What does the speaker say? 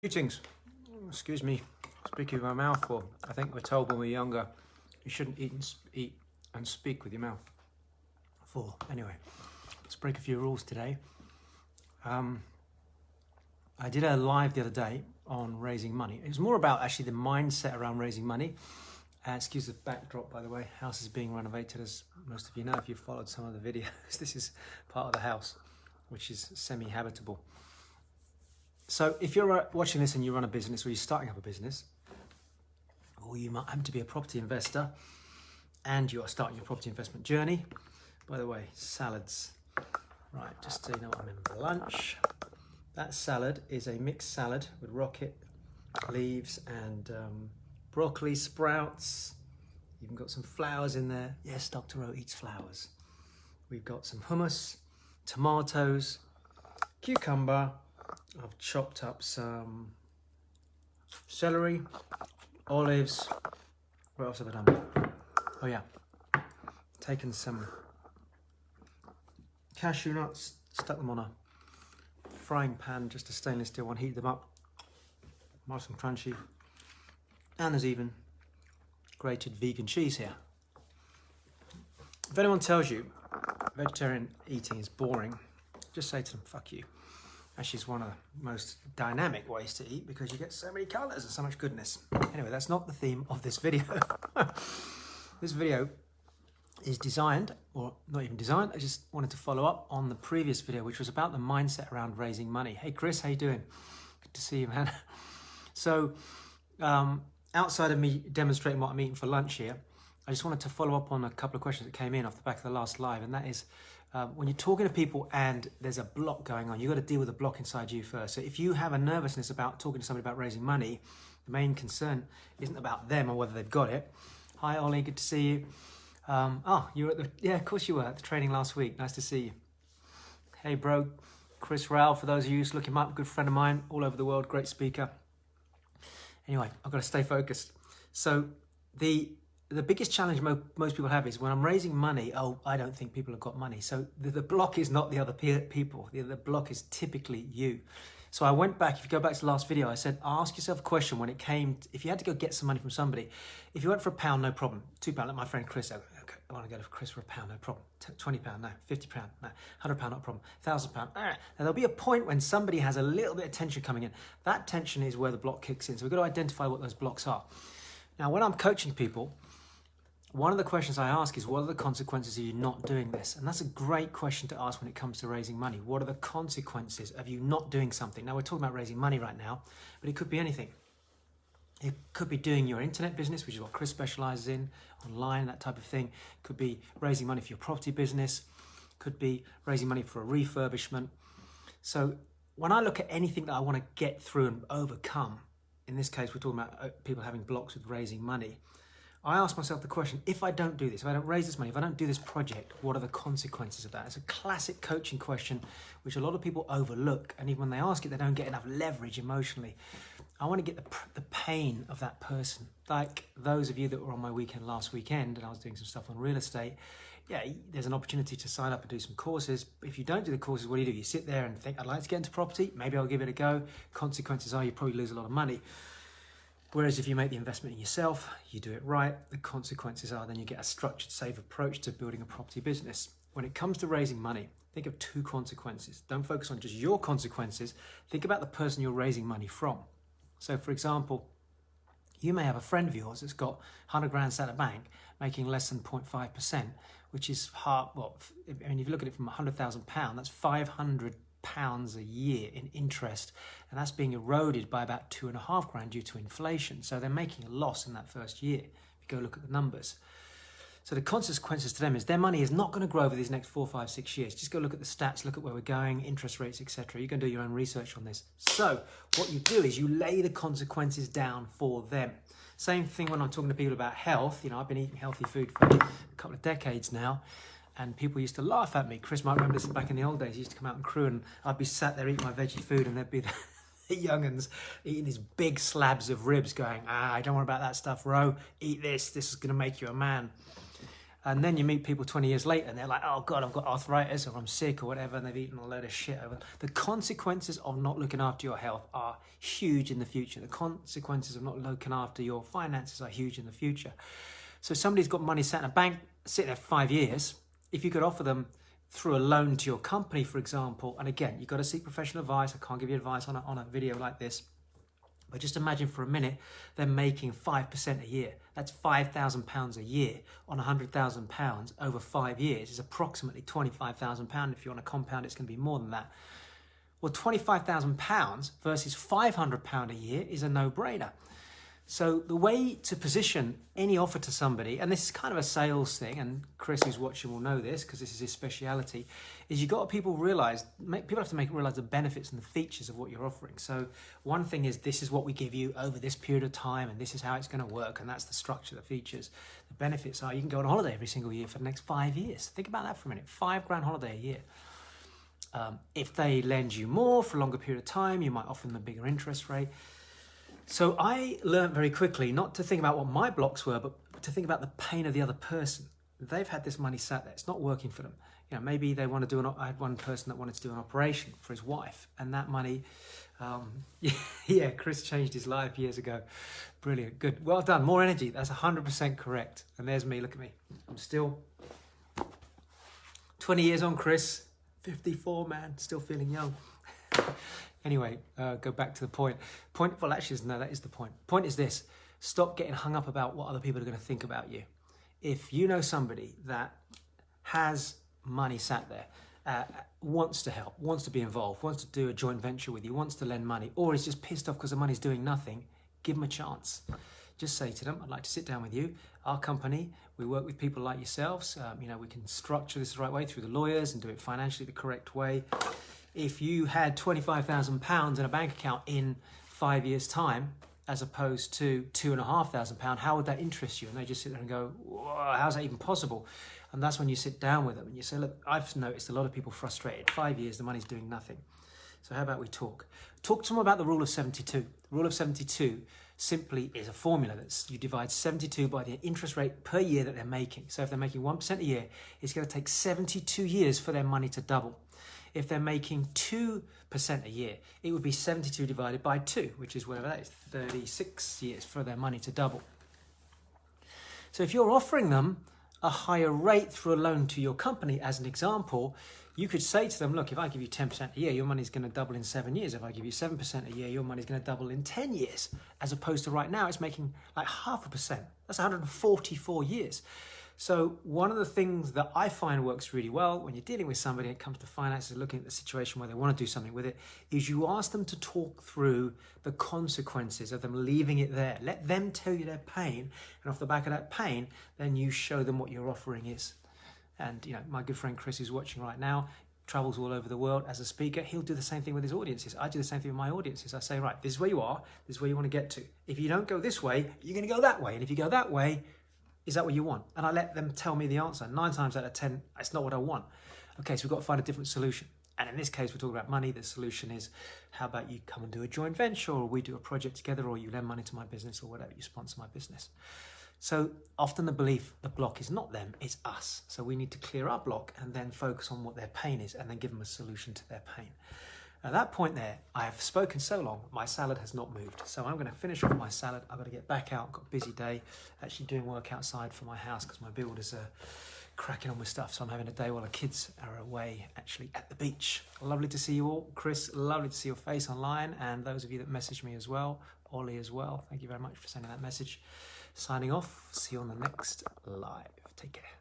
Greetings. Excuse me, speaking with my mouth full. I think we're told when we're younger you shouldn't eat and speak with your mouth full. Anyway, let's break a few rules today. I did a live the other day on raising money. It was more about actually the mindset around raising money. Excuse the backdrop, by the way. House is being renovated, as most of you know if you've followed some of the videos. This is part of the house, which is semi-habitable. So if you're watching this and you run a business or you're starting up a business, or you might happen to be a property investor and you are starting your property investment journey, by the way, salads. Right, just so you know what I'm in for lunch. That salad is a mixed salad with rocket leaves and broccoli, sprouts. You've got some flowers in there. Yes, Dr. O eats flowers. We've got some hummus, tomatoes, cucumber. I've chopped up some celery, olives. What else have I done? Oh yeah, taken some cashew nuts, stuck them on a frying pan, just a stainless steel one, heated them up, nice and crunchy. And there's even grated vegan cheese here. If anyone tells you vegetarian eating is boring, just say to them, fuck you. Actually, it's one of the most dynamic ways to eat because you get so many colours and so much goodness. Anyway, that's not the theme of this video. This video is designed, or not even designed, I just wanted to follow up on the previous video, which was about the mindset around raising money. Hey Chris, how you doing? Good to see you, man. So, outside of me demonstrating what I'm eating for lunch here, I just wanted to follow up on a couple of questions that came in off the back of the last live, and that is, when you're talking to people and there's a block going on, you've got to deal with the block inside you first. So if you have a nervousness about talking to somebody about raising money, the main concern isn't about them or whether they've got it. Hi Ollie, good to see you. You were at yeah, of course you were at the training last week. Nice to see you. Hey bro, Chris Rao, for those of you who look him up, good friend of mine, all over the world, great speaker. Anyway, I've got to stay focused. So the biggest challenge most people have is when I'm raising money, I don't think people have got money. So the block is not the other people. The block is typically you. So I went back, if you go back to the last video, I said, ask yourself a question when it came, if you had to go get some money from somebody, if you went for £1, no problem. £2, like my friend Chris, okay, I want to go to Chris for £1, no problem. £20, no. £50, no. £100, not a problem. £1,000, Now there'll be a point when somebody has a little bit of tension coming in. That tension is where the block kicks in. So we've got to identify what those blocks are. Now, when I'm coaching people, one of the questions I ask is, what are the consequences of you not doing this? And that's a great question to ask when it comes to raising money. What are the consequences of you not doing something? Now, we're talking about raising money right now, but it could be anything. It could be doing your internet business, which is what Chris specializes in, online, that type of thing. It could be raising money for your property business. It could be raising money for a refurbishment. So when I look at anything that I want to get through and overcome, in this case, we're talking about people having blocks with raising money, I ask myself the question, if I don't do this, if I don't raise this money, if I don't do this project, what are the consequences of that? It's a classic coaching question, which a lot of people overlook. And even when they ask it, they don't get enough leverage emotionally. I want to get the pain of that person. Like those of you that were on my weekend last weekend, and I was doing some stuff on real estate. Yeah, there's an opportunity to sign up and do some courses. If you don't do the courses, what do? You sit there and think, I'd like to get into property. Maybe I'll give it a go. Consequences are you probably lose a lot of money. Whereas if you make the investment in yourself, you do it right, the consequences are then you get a structured, safe approach to building a property business. When it comes to raising money, think of two consequences. Don't focus on just your consequences. Think about the person you're raising money from. So for example, you may have a friend of yours that's got 100 grand sat at a bank making less than 0.5%, which is hard. Well, I mean, if you look at it from £100,000, that's £500 a year in interest, and that's being eroded by about 2.5 grand due to inflation. So they're making a loss in that first year. If you go look at the numbers. So the consequences to them is their money is not going to grow over these next 4, 5, 6 years. Just go look at the stats, look at where we're going, interest rates, etc. You can do your own research on this. So what you do is you lay the consequences down for them. Same thing when I'm talking to people about health. You know, I've been eating healthy food for a couple of decades now. And people used to laugh at me. Chris might remember this back in the old days. He used to come out and crew, and I'd be sat there eating my veggie food, and there'd be the young'uns eating these big slabs of ribs going, I don't worry about that stuff, Ro. Eat this. This is going to make you a man. And then you meet people 20 years later and they're like, oh God, I've got arthritis or I'm sick or whatever, and they've eaten a load of shit over. The consequences of not looking after your health are huge in the future. The consequences of not looking after your finances are huge in the future. So somebody's got money sat in a bank, sitting there for 5 years. If you could offer them through a loan to your company, for example, and again, you've got to seek professional advice. I can't give you advice on a video like this. But just imagine for a minute, they're making 5% a year. That's £5,000 a year on £100,000 over 5 years is approximately £25,000. If you want to compound, it's going to be more than that. Well, £25,000 versus £500 a year is a no-brainer. So the way to position any offer to somebody, and this is kind of a sales thing, and Chris who's watching will know this because this is his speciality, is you've got to people have to make it realize the benefits and the features of what you're offering. So one thing is, this is what we give you over this period of time, and this is how it's going to work, and that's the structure, the features. The benefits are you can go on holiday every single year for the next 5 years. Think about that for a minute, £5,000 holiday a year. If they lend you more for a longer period of time, you might offer them a bigger interest rate. So I learned very quickly not to think about what my blocks were, but to think about the pain of the other person. They've had this money sat there. It's not working for them. You know, maybe they want to do I had one person that wanted to do an operation for his wife, and that money, yeah, Chris changed his life years ago. Brilliant, good, well done, more energy. That's 100% correct. And there's me, look at me. I'm still 20 years on, Chris, 54, man, still feeling young. Anyway, go back to the point. Well, actually, no, that is the point. Point is this: stop getting hung up about what other people are going to think about you. If you know somebody that has money sat there, wants to help, wants to be involved, wants to do a joint venture with you, wants to lend money, or is just pissed off because the money's doing nothing, give them a chance. Just say to them, I'd like to sit down with you. Our company, we work with people like yourselves. You know, we can structure this the right way through the lawyers and do it financially the correct way. If you had £25,000 in a bank account in 5 years' time, as opposed to £2,500, how would that interest you? And they just sit there and go, how's that even possible? And that's when you sit down with them and you say, look, I've noticed a lot of people frustrated. 5 years, the money's doing nothing. So how about we talk? Talk to them about the rule of 72. The rule of 72 simply is a formula that you divide 72 by the interest rate per year that they're making. So if they're making 1% a year, it's going to take 72 years for their money to double. If they're making 2% a year, it would be 72 divided by 2, which is whatever that is, 36 years for their money to double. So if you're offering them a higher rate through a loan to your company, as an example, you could say to them, look, if I give you 10% a year, your money's going to double in 7 years. If I give you 7% a year, your money's going to double in 10 years, as opposed to right now, it's making like 0.5%. That's 144 years. So one of the things that I find works really well when you're dealing with somebody and it comes to finances, looking at the situation where they want to do something with it, is you ask them to talk through the consequences of them leaving it there. Let them tell you their pain, and off the back of that pain, then you show them what your offering is. And you know, my good friend Chris, who's watching right now, travels all over the world as a speaker. He'll do the same thing with his audiences. I do the same thing with my audiences. I say, right, this is where you are, this is where you want to get to. If you don't go this way, you're going to go that way. And if you go that way, is that what you want? And I let them tell me the answer. 9 times out of 10, it's not what I want. Okay, so we've got to find a different solution. And in this case, we're talking about money. The solution is, how about you come and do a joint venture, or we do a project together, or you lend money to my business, or whatever, you sponsor my business. So often the belief, the block is not them, it's us. So we need to clear our block and then focus on what their pain is and then give them a solution to their pain. At that point there, I have spoken so long, my salad has not moved. So I'm going to finish off my salad. I've got to get back out. I've got a busy day, actually doing work outside for my house because my builders are cracking on with stuff. So I'm having a day while the kids are away, actually at the beach. Lovely to see you all. Chris, lovely to see your face online. And those of you that messaged me as well, Ollie as well. Thank you very much for sending that message. Signing off. See you on the next live. Take care.